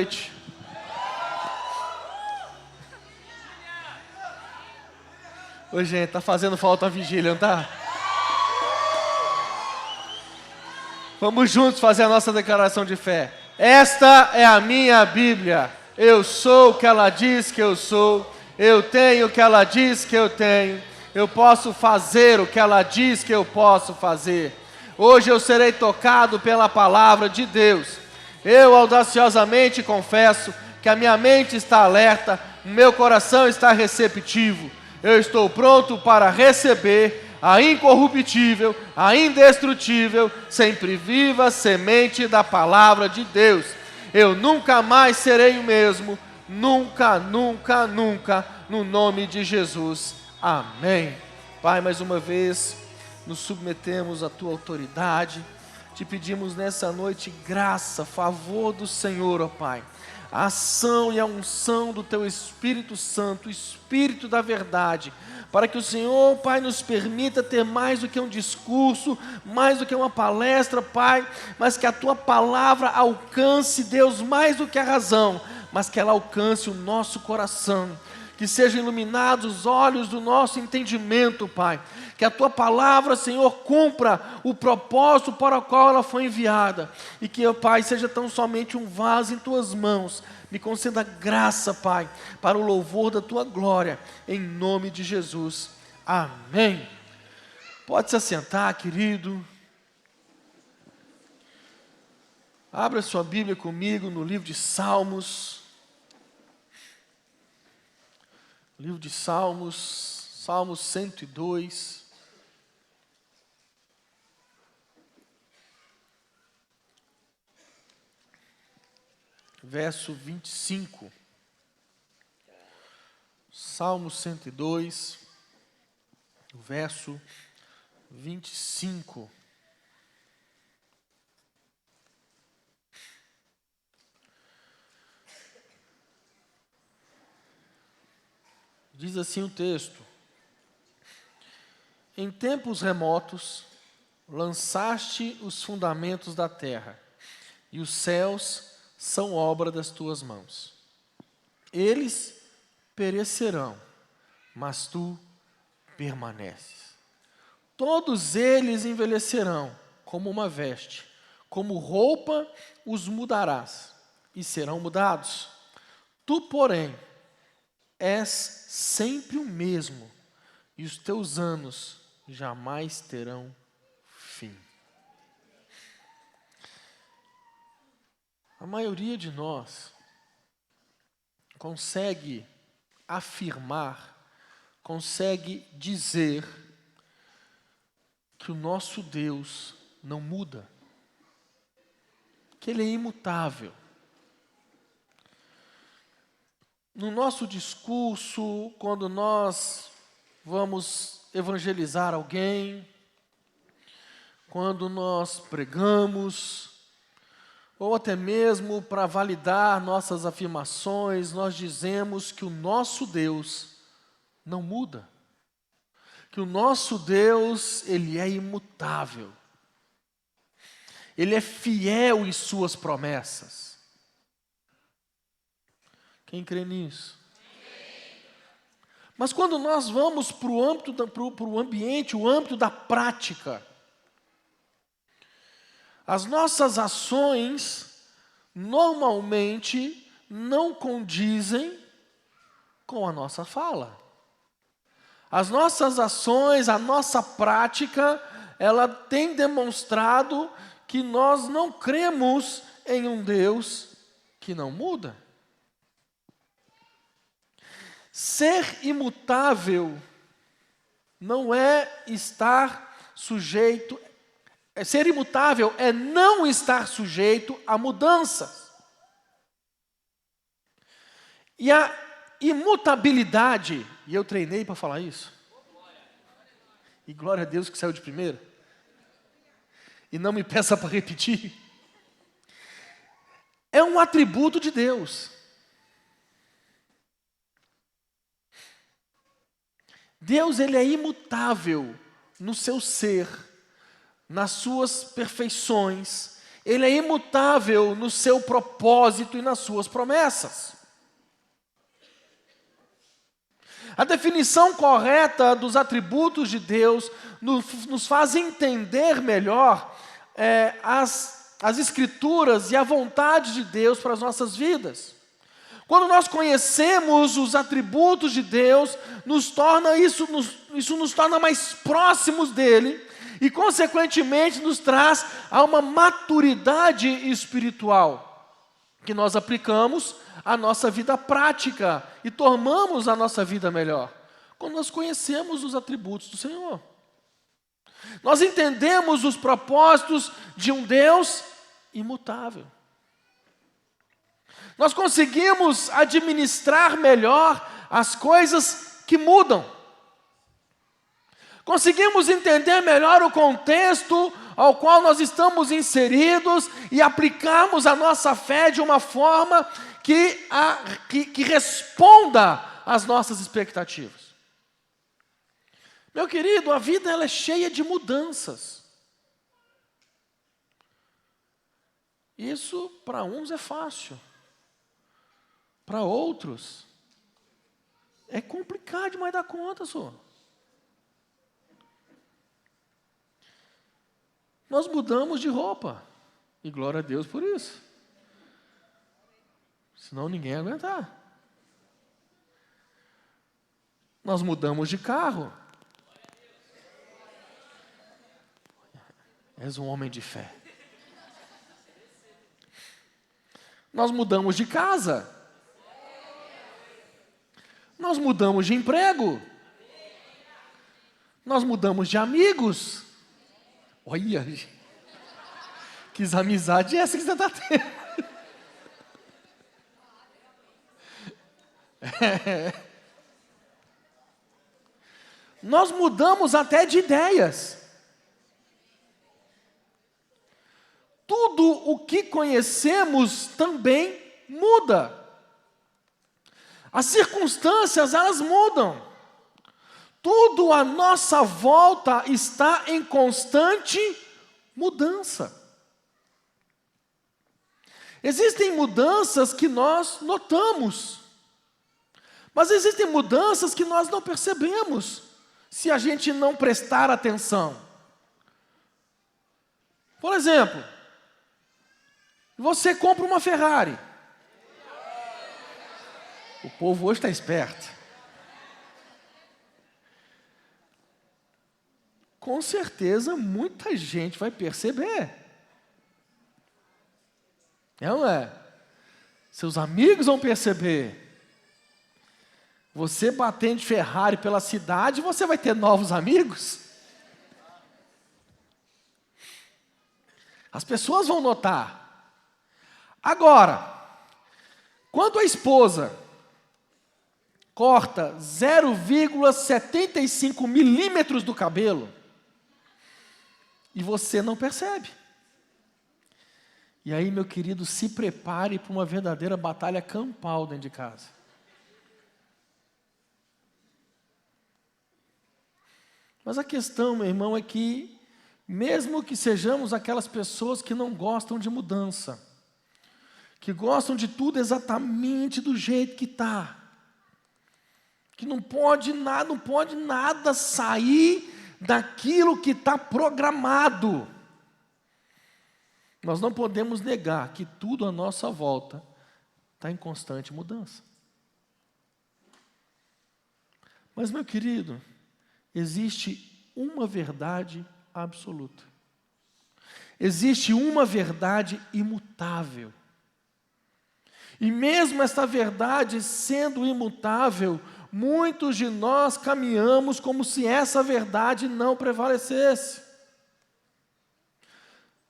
noite. Ô, gente, tá fazendo falta a vigília, não tá? Vamos juntos fazer a nossa declaração de fé. Esta é a minha Bíblia. Eu sou o que ela diz que eu sou. Eu tenho o que ela diz que eu tenho. Eu posso fazer o que ela diz que eu posso fazer. Hoje eu serei tocado pela palavra de Deus. Eu audaciosamente confesso que a minha mente está alerta, o meu coração está receptivo. Eu estou pronto para receber a incorruptível, a indestrutível, sempre viva semente da palavra de Deus. Eu nunca mais serei o mesmo, nunca, nunca, nunca, no nome de Jesus. Amém. Pai, mais uma vez, nos submetemos à Tua autoridade. Te pedimos nessa noite graça, favor do Senhor, ó Pai. A ação e a unção do Teu Espírito Santo, o Espírito da verdade, para que o Senhor, Pai, nos permita ter mais do que um discurso, mais do que uma palestra, Pai, mas que a Tua palavra alcance, Deus, mais do que a razão, mas que ela alcance o nosso coração. Que sejam iluminados os olhos do nosso entendimento, Pai. Que a Tua palavra, Senhor, cumpra o propósito para o qual ela foi enviada. E que, ó Pai, seja tão somente um vaso em Tuas mãos. Me conceda graça, Pai, para o louvor da Tua glória. Em nome de Jesus. Amém. Pode se assentar, querido. Abra sua Bíblia comigo no livro de Salmos. Livro de Salmos, Salmos 102. Verso 25. Salmo 102, verso 25. Diz assim o texto: em tempos remotos, lançaste os fundamentos da terra, e os céus são obra das tuas mãos. Eles perecerão, mas tu permaneces. Todos eles envelhecerão como uma veste, como roupa os mudarás, e serão mudados. Tu, porém, és sempre o mesmo, e os teus anos jamais terão fim. A maioria de nós consegue afirmar, consegue dizer que o nosso Deus não muda, que Ele é imutável. No nosso discurso, quando nós vamos evangelizar alguém, quando nós pregamos, ou até mesmo para validar nossas afirmações, nós dizemos que o nosso Deus não muda, que o nosso Deus, Ele é imutável, Ele é fiel em suas promessas. Quem crê nisso? Mas quando nós vamos para o ambiente, o âmbito da prática, as nossas ações normalmente não condizem com a nossa fala. As nossas ações, a nossa prática, ela tem demonstrado que nós não cremos em um Deus que não muda. Ser imutável não é estar sujeito. Ser imutável é não estar sujeito a mudanças. E a imutabilidade, e eu treinei para falar isso. E glória a Deus que saiu de primeira. E não me peça para repetir. É um atributo de Deus. Deus, Ele é imutável no seu ser, nas suas perfeições, Ele é imutável no seu propósito e nas suas promessas. A definição correta dos atributos de Deus nos faz entender melhor as Escrituras e a vontade de Deus para as nossas vidas. Quando nós conhecemos os atributos de Deus, isso nos torna mais próximos dele e, consequentemente, nos traz a uma maturidade espiritual que nós aplicamos à nossa vida prática e tornamos a nossa vida melhor. Quando nós conhecemos os atributos do Senhor, nós entendemos os propósitos de um Deus imutável. Nós conseguimos administrar melhor as coisas que mudam. Conseguimos entender melhor o contexto ao qual nós estamos inseridos e aplicarmos a nossa fé de uma forma que responda às nossas expectativas. Meu querido, a vida ela é cheia de mudanças. Isso para uns é fácil. Para outros, é complicado demais dar conta, senhor. Nós mudamos de roupa, e glória a Deus por isso. Senão ninguém ia aguentar. Nós mudamos de carro. És um homem de fé. Nós mudamos de casa. Nós mudamos de emprego. Nós mudamos de amigos. Olha, que amizade é essa que você está tendo? Nós mudamos até de ideias. Tudo o que conhecemos também muda. As circunstâncias, elas mudam. Tudo à nossa volta está em constante mudança. Existem mudanças que nós notamos, mas existem mudanças que nós não percebemos se a gente não prestar atenção. Por exemplo, você compra uma Ferrari. O povo hoje está esperto. Com certeza, muita gente vai perceber. É ou não é? Seus amigos vão perceber. Você batendo de Ferrari pela cidade, você vai ter novos amigos. As pessoas vão notar. Agora, quando a esposa corta 0,75 milímetros do cabelo, e você não percebe. E aí, meu querido, se prepare para uma verdadeira batalha campal dentro de casa. Mas a questão, meu irmão, é que, mesmo que sejamos aquelas pessoas que não gostam de mudança, que gostam de tudo exatamente do jeito que está, que não pode nada sair daquilo que está programado. Nós não podemos negar que tudo à nossa volta está em constante mudança. Mas, meu querido, existe uma verdade absoluta. Existe uma verdade imutável. E mesmo esta verdade sendo imutável, muitos de nós caminhamos como se essa verdade não prevalecesse.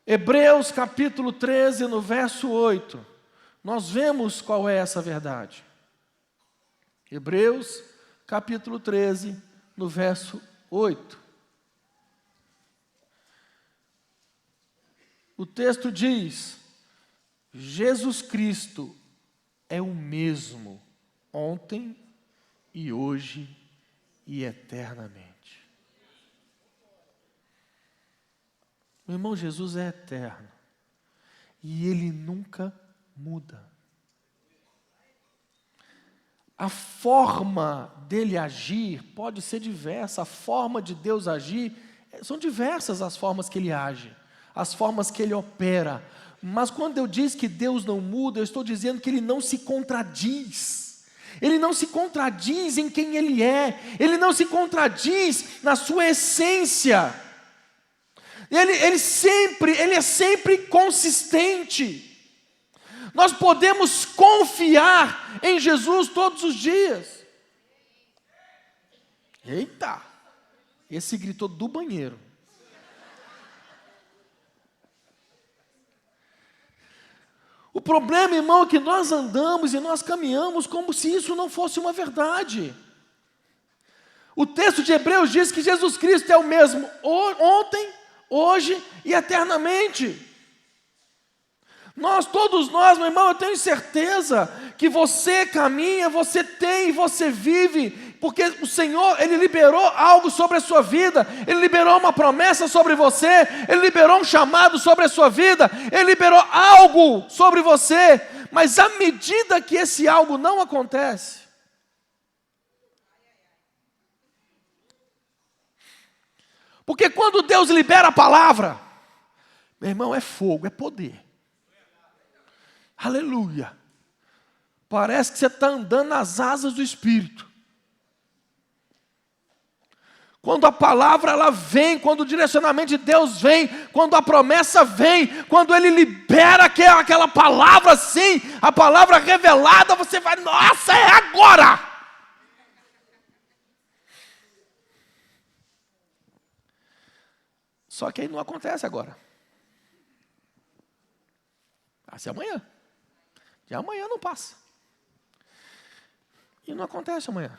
Hebreus capítulo 13, no verso 8, nós vemos qual é essa verdade. Hebreus capítulo 13, no verso 8. O texto diz: Jesus Cristo é o mesmo ontem e hoje e eternamente. Meu irmão, Jesus é eterno. e Ele nunca muda. A forma dele agir pode ser diversa, a forma de Deus agir, são diversas as formas que Ele age, as formas que Ele opera. Mas quando eu digo que Deus não muda, eu estou dizendo que Ele não se contradiz. Ele não se contradiz em quem Ele é, Ele não se contradiz na sua essência. Ele é sempre consistente. Nós podemos confiar em Jesus todos os dias. Eita! Esse gritou do banheiro. O problema, irmão, é que nós andamos e nós caminhamos como se isso não fosse uma verdade. O texto de Hebreus diz que Jesus Cristo é o mesmo ontem, hoje e eternamente. Todos nós, meu irmão, eu tenho certeza que você caminha, você tem, você vive, porque o Senhor, Ele liberou algo sobre a sua vida, Ele liberou uma promessa sobre você, Ele liberou um chamado sobre a sua vida, Ele liberou algo sobre você, mas à medida que esse algo não acontece, porque quando Deus libera a palavra, meu irmão, é fogo, é poder. Aleluia. Parece que você está andando nas asas do Espírito. Quando a palavra ela vem, quando o direcionamento de Deus vem, quando a promessa vem, quando Ele libera aquela palavra assim, a palavra revelada, você vai, nossa, é agora! Só que aí não acontece agora. Vai ser amanhã. E amanhã não passa. E não acontece amanhã.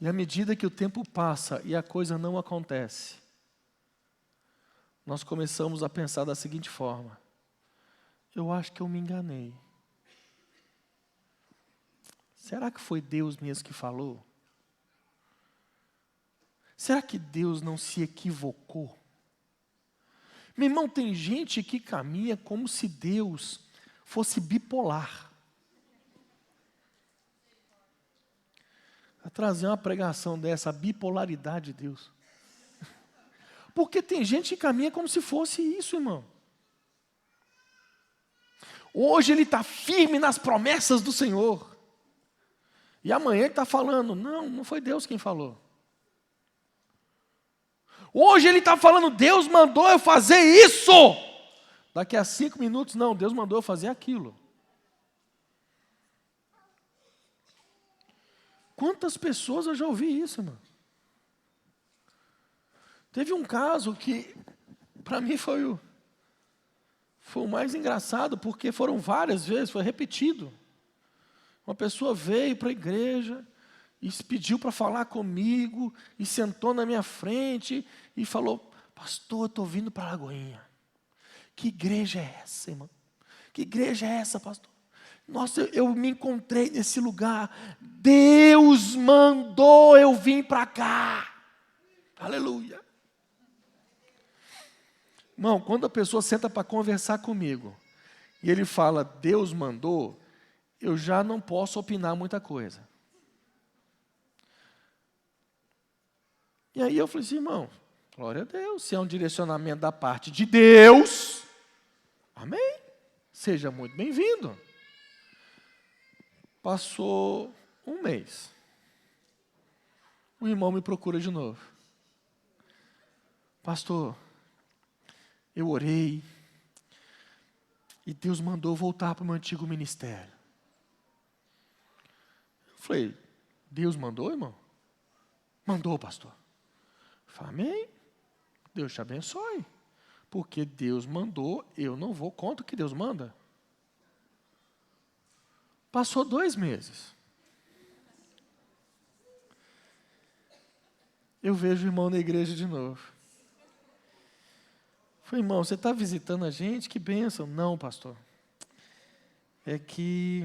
E à medida que o tempo passa e a coisa não acontece, nós começamos a pensar da seguinte forma: eu acho que eu me enganei. Será que foi Deus mesmo que falou? Será que Deus não se equivocou? Meu irmão, tem gente que caminha como se Deus fosse bipolar. Vou trazer uma pregação dessa, a bipolaridade de Deus. Porque tem gente que caminha como se fosse isso, irmão. Hoje ele está firme nas promessas do Senhor. E amanhã ele está falando, não foi Deus quem falou. Hoje ele está falando, Deus mandou eu fazer isso. Daqui a 5 minutos, não, Deus mandou eu fazer aquilo. Quantas pessoas eu já ouvi isso, irmão? Teve um caso que, para mim, foi o mais engraçado, porque foram várias vezes, foi repetido. Uma pessoa veio para a igreja e se pediu para falar comigo, e sentou na minha frente e falou, pastor, eu estou vindo para Lagoinha. Que igreja é essa, irmão? Que igreja é essa, pastor? Nossa, eu me encontrei nesse lugar. Deus mandou eu vir para cá. Aleluia. Irmão, quando a pessoa senta para conversar comigo, e ele fala, Deus mandou, eu já não posso opinar muita coisa. E aí eu falei assim, irmão, glória a Deus, se é um direcionamento da parte de Deus, amém, seja muito bem-vindo. Passou um mês, o irmão me procura de novo. Pastor, eu orei, e Deus mandou voltar para o meu antigo ministério. Eu falei, Deus mandou, irmão? Mandou, pastor. Falei, amém, Deus te abençoe, porque Deus mandou, eu não vou contra o que Deus manda. Passou 2 meses, eu vejo o irmão na igreja de novo. Falei, irmão, você está visitando a gente? Que bênção. Não, pastor, é que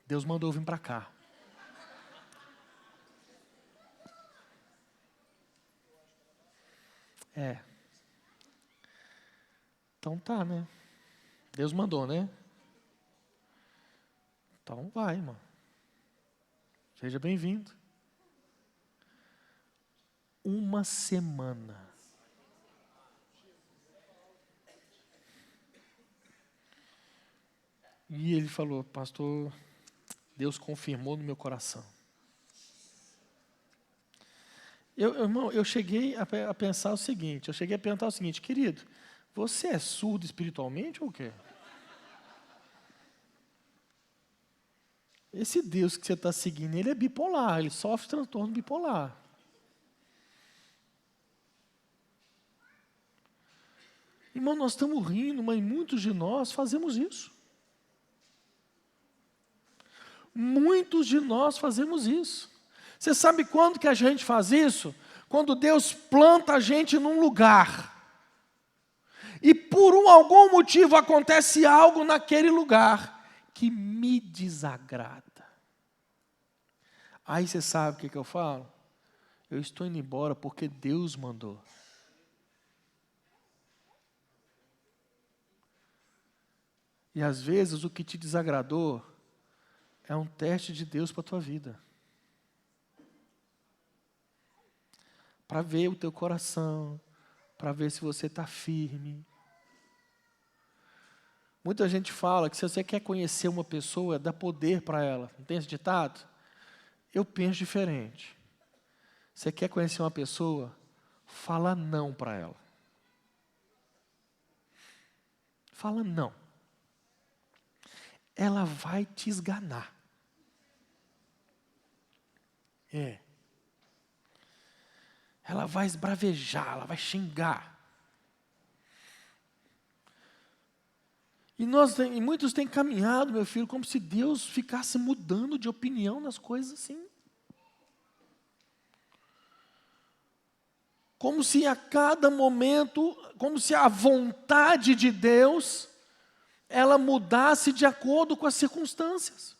Deus mandou eu vir para cá. É. Então tá, né? Deus mandou, né? Então vai, irmão. Seja bem-vindo. Uma semana. E ele falou, pastor, Deus confirmou no meu coração. Irmão, eu cheguei a pensar o seguinte, querido, você é surdo espiritualmente ou o quê? Esse Deus que você está seguindo, ele é bipolar, ele sofre transtorno bipolar. Irmão, nós estamos rindo, mas muitos de nós fazemos isso. Muitos de nós fazemos isso. Você sabe quando que a gente faz isso? Quando Deus planta a gente num lugar. E por algum motivo acontece algo naquele lugar que me desagrada. Aí você sabe o que eu falo? Eu estou indo embora porque Deus mandou. E às vezes o que te desagradou é um teste de Deus para a tua vida. Para ver o teu coração, para ver se você está firme. Muita gente fala que se você quer conhecer uma pessoa, dá poder para ela. Não tem esse ditado? Eu penso diferente. Você quer conhecer uma pessoa, fala não para ela. Fala não. Ela vai te esganar. Ela vai esbravejar, ela vai xingar. E muitos têm caminhado, meu filho, como se Deus ficasse mudando de opinião nas coisas assim. Como se a cada momento, como se a vontade de Deus, ela mudasse de acordo com as circunstâncias.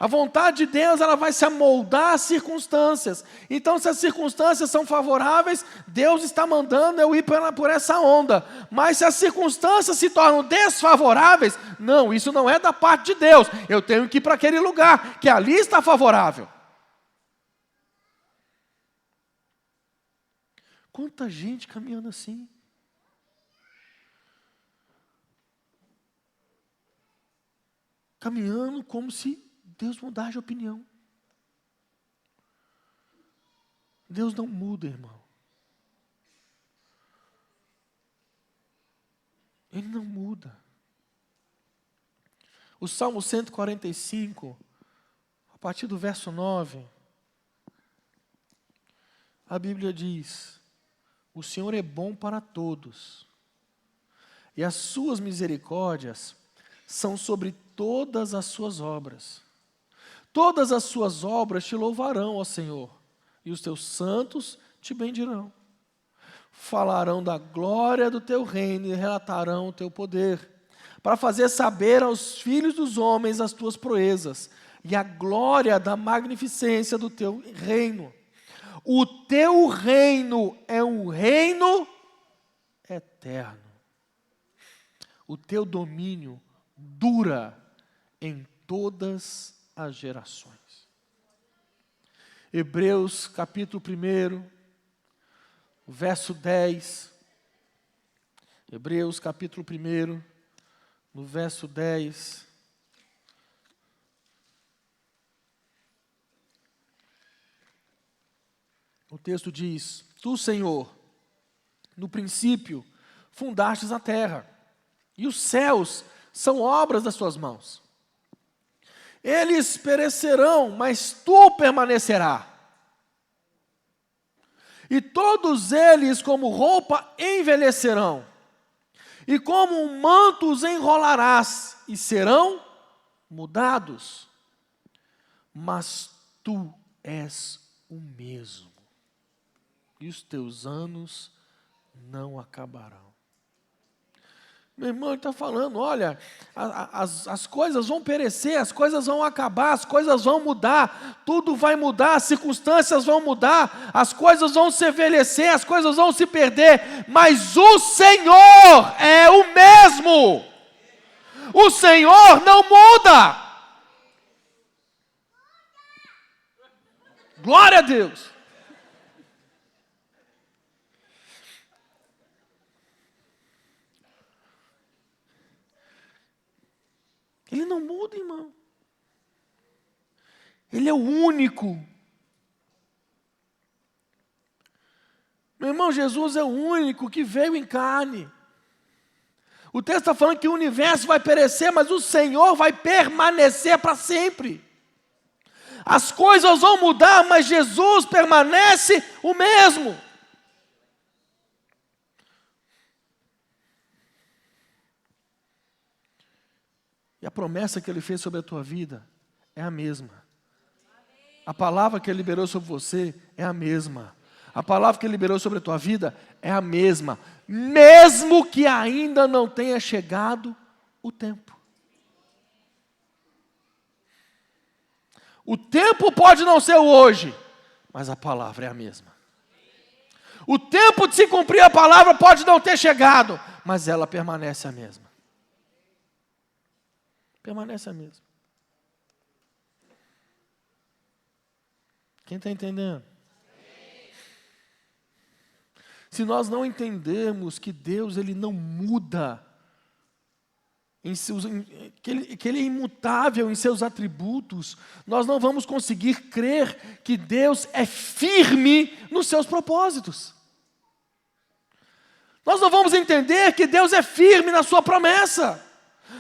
A vontade de Deus, ela vai se amoldar às circunstâncias. Então, se as circunstâncias são favoráveis, Deus está mandando eu ir por essa onda. Mas se as circunstâncias se tornam desfavoráveis, não, isso não é da parte de Deus. Eu tenho que ir para aquele lugar, que ali está favorável. Quanta gente caminhando assim. Caminhando como se Deus mudasse de opinião. Deus não muda, irmão. Ele não muda. O Salmo 145, a partir do verso 9, a Bíblia diz: o Senhor é bom para todos, e as suas misericórdias são sobre todas as suas obras. Todas as suas obras te louvarão, ó Senhor, e os teus santos te bendirão. Falarão da glória do teu reino e relatarão o teu poder, para fazer saber aos filhos dos homens as tuas proezas e a glória da magnificência do teu reino. O teu reino é um reino eterno. O teu domínio dura em todas as gerações. Hebreus capítulo 1, verso 10. Hebreus capítulo 1, no verso 10. O texto diz: Tu, Senhor, no princípio fundastes a terra, e os céus são obras das tuas mãos. Eles perecerão, mas tu permanecerás. E todos eles, como roupa, envelhecerão. E como um manto os enrolarás, e serão mudados. Mas tu és o mesmo, e os teus anos não acabarão. Meu irmão, ele está falando, olha, as coisas vão perecer, as coisas vão acabar, as coisas vão mudar, tudo vai mudar, as circunstâncias vão mudar, as coisas vão se envelhecer, as coisas vão se perder, mas o Senhor é o mesmo. O Senhor não muda. Glória a Deus. Ele não muda, irmão. Ele é o único. Meu irmão, Jesus é o único que veio em carne. O texto está falando que o universo vai perecer, mas o Senhor vai permanecer para sempre. As coisas vão mudar, mas Jesus permanece o mesmo. E a promessa que Ele fez sobre a tua vida é a mesma. A palavra que Ele liberou sobre você é a mesma. A palavra que Ele liberou sobre a tua vida é a mesma. Mesmo que ainda não tenha chegado o tempo. O tempo pode não ser o hoje, mas a palavra é a mesma. O tempo de se cumprir a palavra pode não ter chegado, mas ela permanece a mesma. Permanece a mesma. Quem está entendendo? Se nós não entendermos que Deus ele não muda, que Ele é imutável em seus atributos, nós não vamos conseguir crer que Deus é firme nos seus propósitos. Nós não vamos entender que Deus é firme na sua promessa.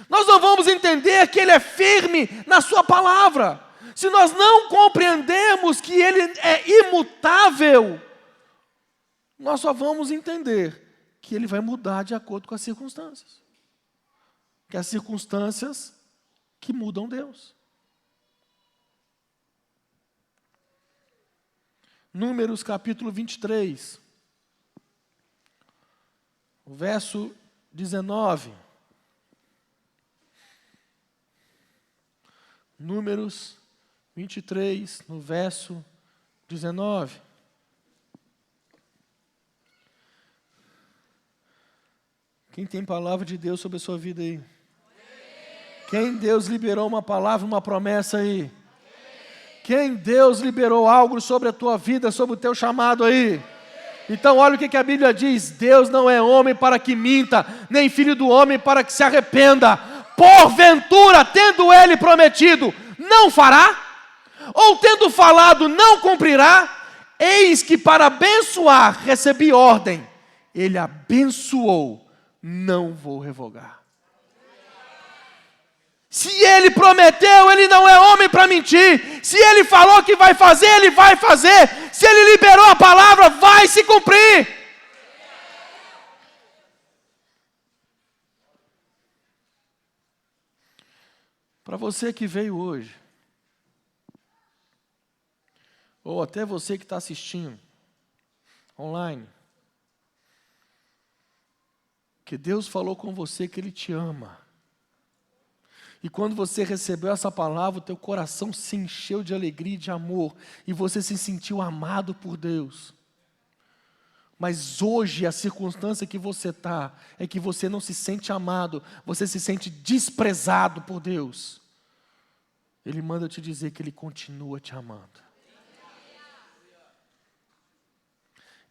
Nós não vamos entender que Ele é firme na sua palavra. Se nós não compreendermos que Ele é imutável, nós só vamos entender que Ele vai mudar de acordo com as circunstâncias. Que as circunstâncias que mudam Deus. Números capítulo 23, o verso 19. Números 23, no verso 19. Quem tem palavra de Deus sobre a sua vida aí? Quem Deus liberou uma palavra, uma promessa aí? Quem Deus liberou algo sobre a tua vida, sobre o teu chamado aí? Então olha o que a Bíblia diz. Deus não é homem para que minta, nem filho do homem para que se arrependa. Porventura, tendo Ele prometido, não fará? Ou tendo falado, não cumprirá? Eis que para abençoar recebi ordem. Ele abençoou, não vou revogar. Se Ele prometeu, Ele não é homem para mentir. Se Ele falou que vai fazer, Ele vai fazer. Se Ele liberou a palavra, vai se cumprir. Para você que veio hoje, ou até você que está assistindo online, que Deus falou com você que Ele te ama. E quando você recebeu essa palavra, o teu coração se encheu de alegria e de amor, e você se sentiu amado por Deus. Mas hoje a circunstância que você está é que você não se sente amado, você se sente desprezado por Deus. Ele manda te dizer que Ele continua te amando.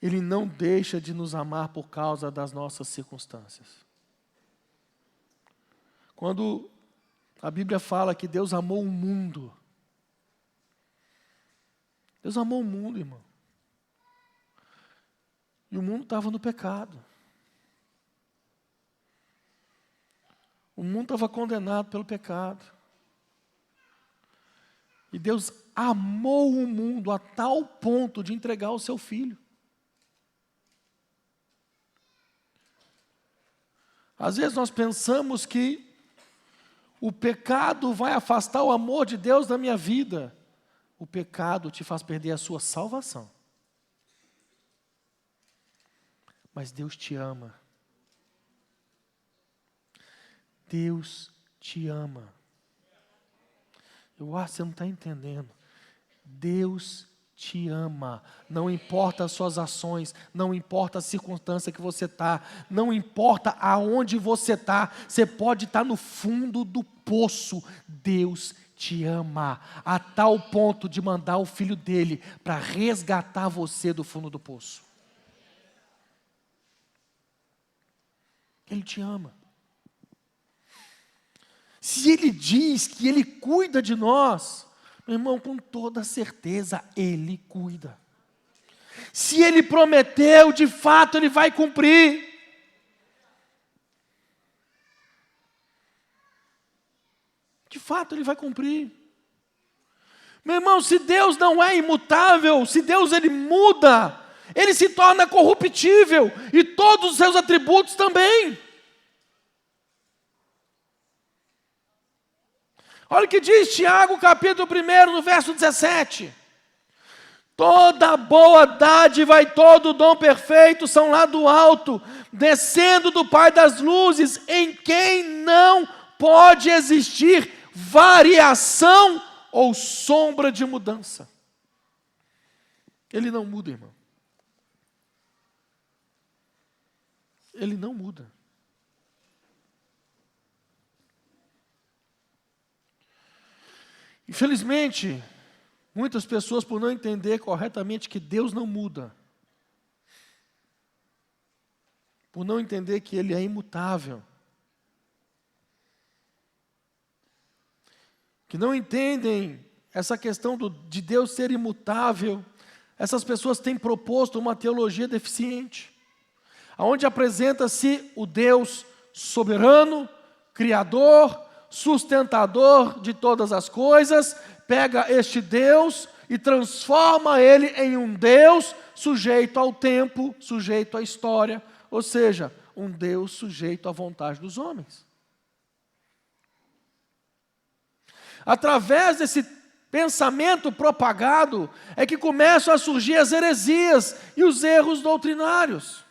Ele não deixa de nos amar por causa das nossas circunstâncias. Quando a Bíblia fala que Deus amou o mundo, Deus amou o mundo, irmão. E o mundo estava no pecado. O mundo estava condenado pelo pecado. E Deus amou o mundo a tal ponto de entregar o seu Filho. Às vezes nós pensamos que o pecado vai afastar o amor de Deus da minha vida. O pecado te faz perder a sua salvação. Mas Deus te ama. Deus te ama. Eu acho que você não está entendendo. Deus te ama. Não importa as suas ações, não importa a circunstância que você está, não importa aonde você está, você pode estar no fundo do poço. Deus te ama a tal ponto de mandar o Filho dele para resgatar você do fundo do poço. Ele te ama. Se Ele diz que Ele cuida de nós, meu irmão, com toda certeza Ele cuida. Se Ele prometeu, de fato Ele vai cumprir. De fato Ele vai cumprir. Meu irmão, se Deus não é imutável, se Deus Ele muda, Ele se torna corruptível, e todos os seus atributos também. Olha o que diz Tiago, capítulo 1, no verso 17. Toda boa dádiva e todo dom perfeito são lá do alto, descendo do Pai das luzes, em quem não pode existir variação ou sombra de mudança. Ele não muda, irmão. Ele não muda. Infelizmente, muitas pessoas, por não entender corretamente que Deus não muda, por não entender que Ele é imutável, que não entendem essa questão de Deus ser imutável, essas pessoas têm proposto uma teologia deficiente, onde apresenta-se o Deus soberano, criador, sustentador de todas as coisas, pega este Deus e transforma ele em um Deus sujeito ao tempo, sujeito à história, ou seja, um Deus sujeito à vontade dos homens. Através desse pensamento propagado é que começam a surgir as heresias e os erros doutrinários.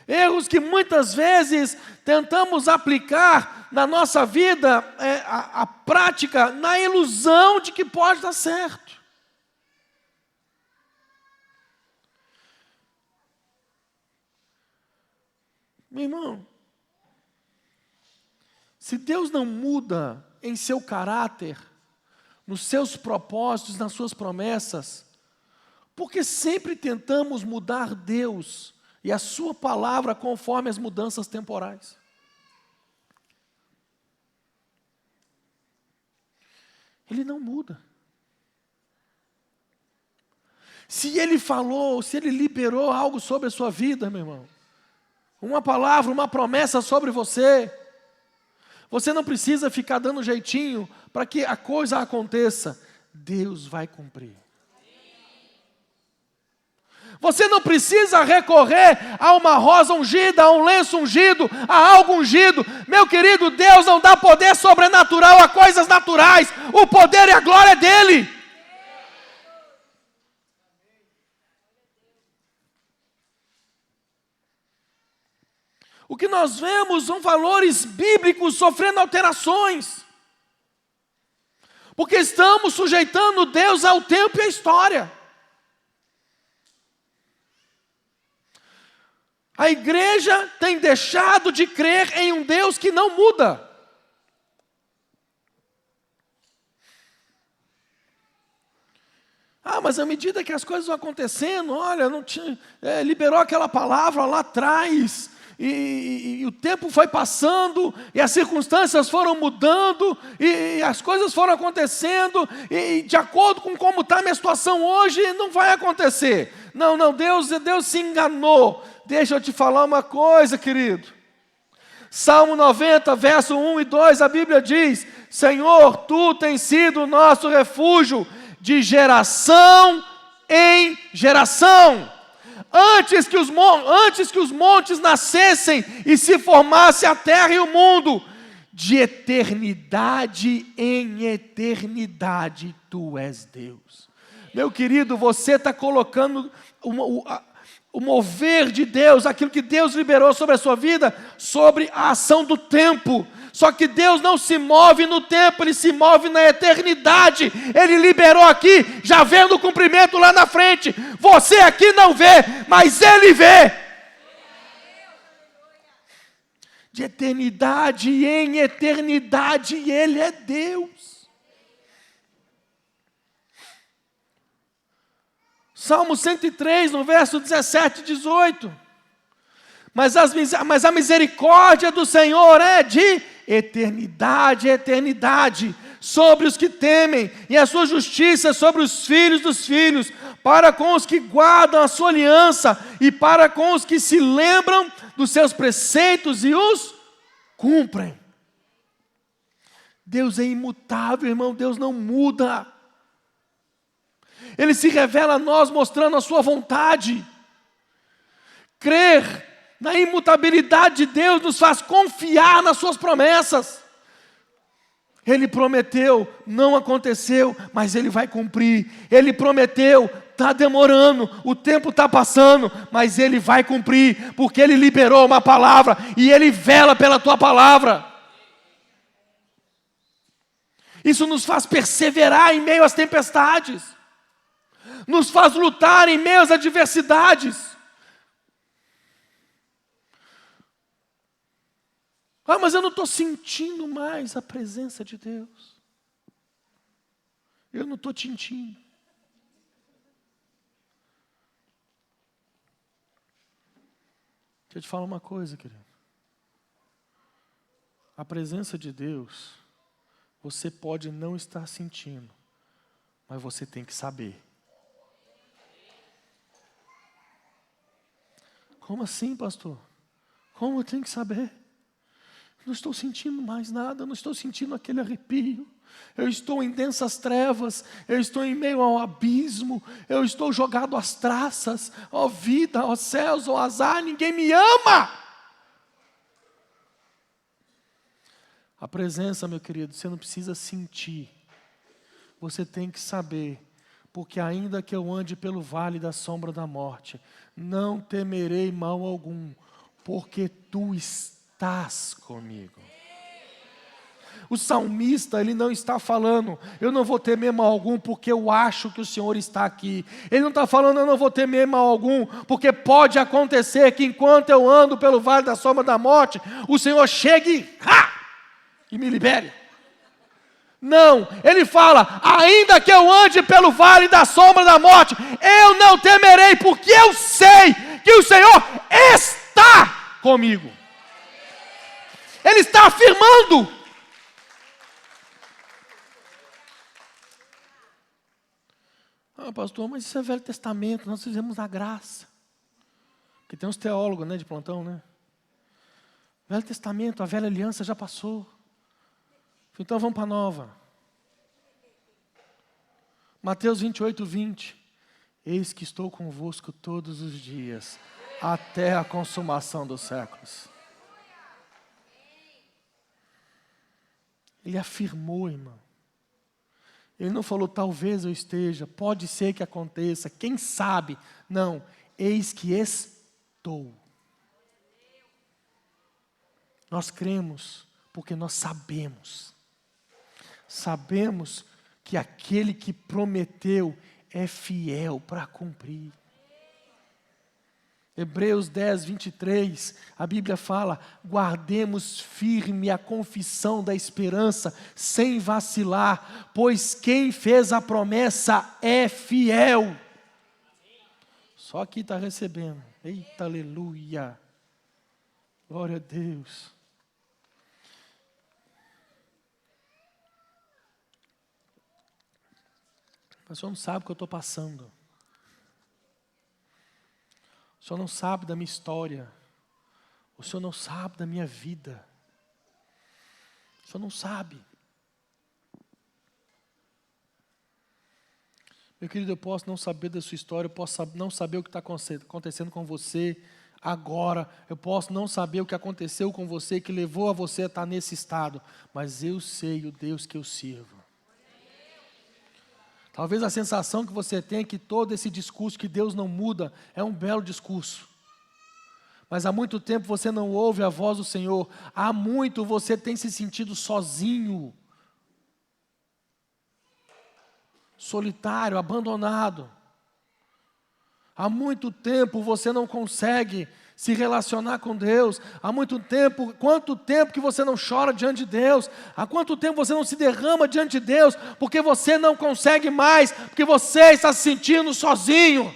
Erros que muitas vezes tentamos aplicar na nossa vida, a prática, na ilusão de que pode dar certo. Meu irmão, se Deus não muda em seu caráter, nos seus propósitos, nas suas promessas, por que sempre tentamos mudar Deus e a sua palavra conforme as mudanças temporais? Ele não muda. Se Ele falou, se Ele liberou algo sobre a sua vida, meu irmão, uma palavra, uma promessa sobre você, você não precisa ficar dando jeitinho para que a coisa aconteça. Deus vai cumprir. Você não precisa recorrer a uma rosa ungida, a um lenço ungido, a algo ungido. Meu querido, Deus não dá poder sobrenatural a coisas naturais. O poder e a glória é dEle. O que nós vemos são valores bíblicos sofrendo alterações. Porque estamos sujeitando Deus ao tempo e à história. A igreja tem deixado de crer em um Deus que não muda. Mas à medida que as coisas vão acontecendo, olha, não tinha, liberou aquela palavra lá atrás, e o tempo foi passando, e as circunstâncias foram mudando, e as coisas foram acontecendo, e de acordo com como está a minha situação hoje, não vai acontecer. Não, Deus se enganou. Deixa eu te falar uma coisa, querido. Salmo 90, verso 1 e 2, a Bíblia diz: Senhor, Tu tens sido o nosso refúgio de geração em geração. Antes que os montes nascessem e se formasse a terra e o mundo, de eternidade em eternidade, Tu és Deus. Meu querido, você está colocando o mover de Deus, aquilo que Deus liberou sobre a sua vida, sobre a ação do tempo. Só que Deus não se move no tempo, Ele se move na eternidade. Ele liberou aqui, já vendo o cumprimento lá na frente. Você aqui não vê, mas Ele vê. De eternidade em eternidade, Ele é Deus. Salmo 103, no verso 17 e 18. Mas a misericórdia do Senhor é de eternidade a eternidade, sobre os que temem, e a sua justiça sobre os filhos dos filhos, para com os que guardam a sua aliança, e para com os que se lembram dos seus preceitos e os cumprem. Deus é imutável, irmão, Deus não muda. Ele se revela a nós mostrando a sua vontade. Crer na imutabilidade de Deus nos faz confiar nas suas promessas. Ele prometeu, não aconteceu, mas Ele vai cumprir. Ele prometeu, está demorando, o tempo está passando, mas Ele vai cumprir, porque Ele liberou uma palavra, e Ele vela pela tua palavra. Isso nos faz perseverar em meio às tempestades, nos faz lutar em meio às adversidades. Ah, mas eu não estou sentindo mais a presença de Deus. Eu não estou sentindo. Deixa eu te falar uma coisa, querido. A presença de Deus, você pode não estar sentindo, mas você tem que saber. Como assim, pastor? Como eu tenho que saber? Não estou sentindo mais nada, não estou sentindo aquele arrepio. Eu estou em densas trevas, eu estou em meio ao abismo, eu estou jogado às traças, ó vida, ó céus, ó azar, ninguém me ama. A presença, meu querido, você não precisa sentir, você tem que saber, porque ainda que eu ande pelo vale da sombra da morte, não temerei mal algum, porque tu estás comigo. O salmista, ele não está falando, eu não vou temer mal algum porque eu acho que o Senhor está aqui. Ele não está falando, eu não vou temer mal algum, porque pode acontecer que enquanto eu ando pelo vale da sombra da morte, o Senhor chegue e me libere. Não, ele fala, ainda que eu ande pelo vale da sombra da morte, eu não temerei, porque eu sei que o Senhor está comigo. Ele está afirmando. Ah, pastor, mas isso é Velho Testamento, nós fizemos a graça. Porque tem uns teólogos, né, de plantão, né? Velho Testamento, a velha aliança já passou. Então vamos para a nova. Mateus 28, 20. Eis que estou convosco todos os dias, até a consumação dos séculos. Ele afirmou, irmão. Ele não falou, talvez eu esteja, pode ser que aconteça, quem sabe. Não, eis que estou. Nós cremos porque nós sabemos. Sabemos que aquele que prometeu é fiel para cumprir. Hebreus 10, 23, a Bíblia fala, guardemos firme a confissão da esperança, sem vacilar, pois quem fez a promessa é fiel. Só aqui está recebendo. Eita, aleluia. Glória a Deus. O senhor não sabe o que eu estou passando. O senhor não sabe da minha história. O senhor não sabe da minha vida. O senhor não sabe. Meu querido, eu posso não saber da sua história, eu posso não saber o que está acontecendo com você agora. Eu posso não saber o que aconteceu com você, que levou a você a estar nesse estado. Mas eu sei o Deus que eu sirvo. Talvez a sensação que você tem é que todo esse discurso que Deus não muda é um belo discurso. Mas há muito tempo você não ouve a voz do Senhor. Há muito você tem se sentido sozinho, solitário, abandonado. Há muito tempo você não consegue se relacionar com Deus. Há muito tempo, quanto tempo que você não chora diante de Deus? Há quanto tempo você não se derrama diante de Deus? Porque você não consegue mais, porque você está se sentindo sozinho.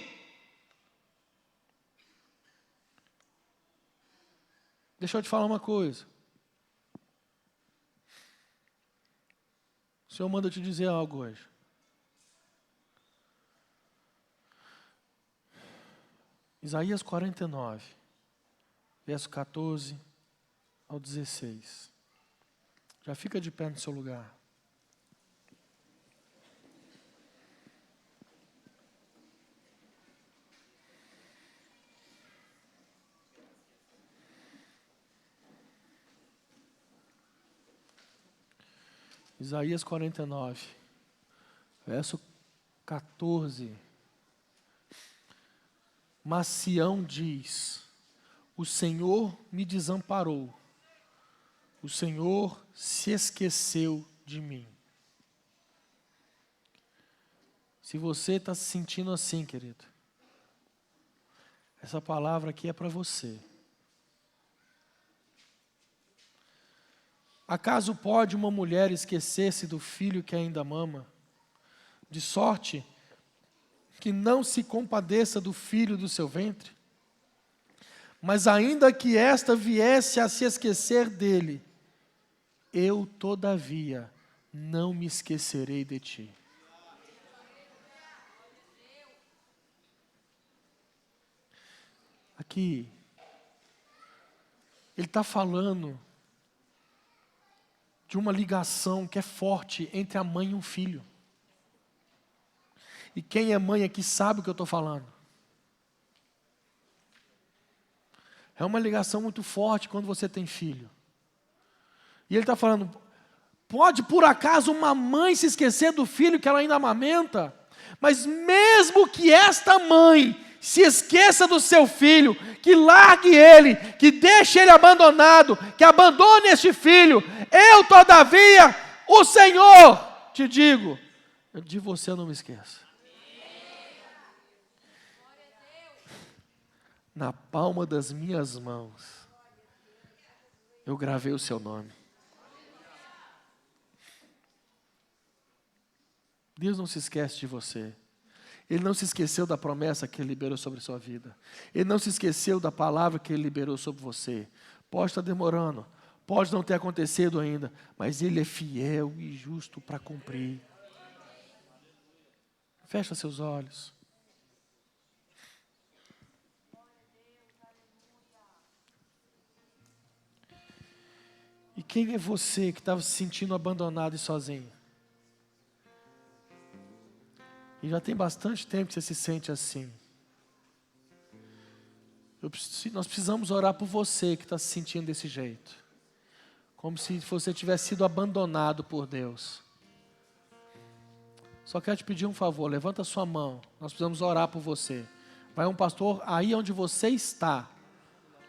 Deixa eu te falar uma coisa. O Senhor manda eu te dizer algo hoje. Isaías 49, verso 14 ao 16. Já fica de pé no seu lugar. Isaías 49, verso 14. Mas Sião diz: o Senhor me desamparou, o Senhor se esqueceu de mim. Se você está se sentindo assim, querido, essa palavra aqui é para você. Acaso pode uma mulher esquecer-se do filho que ainda mama, de sorte que não se compadeça do filho do seu ventre? Mas ainda que esta viesse a se esquecer dele, eu, todavia, não me esquecerei de ti. Aqui, ele está falando de uma ligação que é forte entre a mãe e um filho. E quem é mãe aqui sabe o que eu estou falando. É uma ligação muito forte quando você tem filho. E ele está falando, pode por acaso uma mãe se esquecer do filho que ela ainda amamenta? Mas mesmo que esta mãe se esqueça do seu filho, que largue ele, que deixe ele abandonado, que abandone este filho, eu todavia, o Senhor, te digo, de você eu não me esqueço. Na palma das minhas mãos, eu gravei o seu nome. Deus não se esquece de você. Ele não se esqueceu da promessa que Ele liberou sobre a sua vida. Ele não se esqueceu da palavra que Ele liberou sobre você. Pode estar demorando, pode não ter acontecido ainda, mas Ele é fiel e justo para cumprir. Fecha seus olhos. E quem é você que estava se sentindo abandonado e sozinho? E já tem bastante tempo que você se sente assim. Nós precisamos orar por você que está se sentindo desse jeito. Como se você tivesse sido abandonado por Deus. Só quero te pedir um favor, levanta a sua mão. Nós precisamos orar por você. Vai um pastor aí onde você está.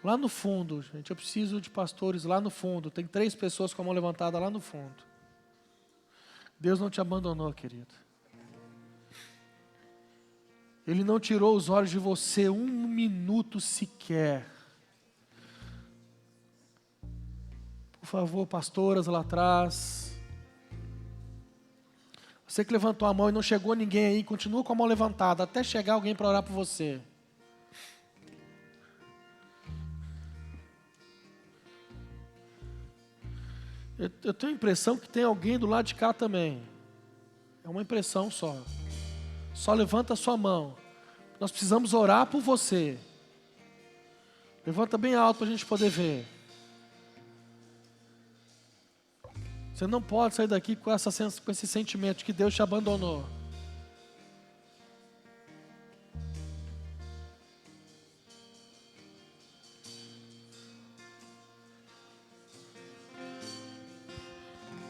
Lá no fundo, gente, eu preciso de pastores lá no fundo. Tem 3 pessoas com a mão levantada lá no fundo. Deus não te abandonou, querido. Ele não tirou os olhos de você um minuto sequer. Por favor, pastoras lá atrás. Você que levantou a mão e não chegou ninguém aí, continua com a mão levantada até chegar alguém para orar por você. Eu tenho a impressão que tem alguém do lado de cá também. É uma impressão só. Só levanta a sua mão. Nós precisamos orar por você. Levanta bem alto para a gente poder ver. Você não pode sair daqui com esse sentimento de que Deus te abandonou.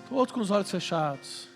Todos com os olhos fechados.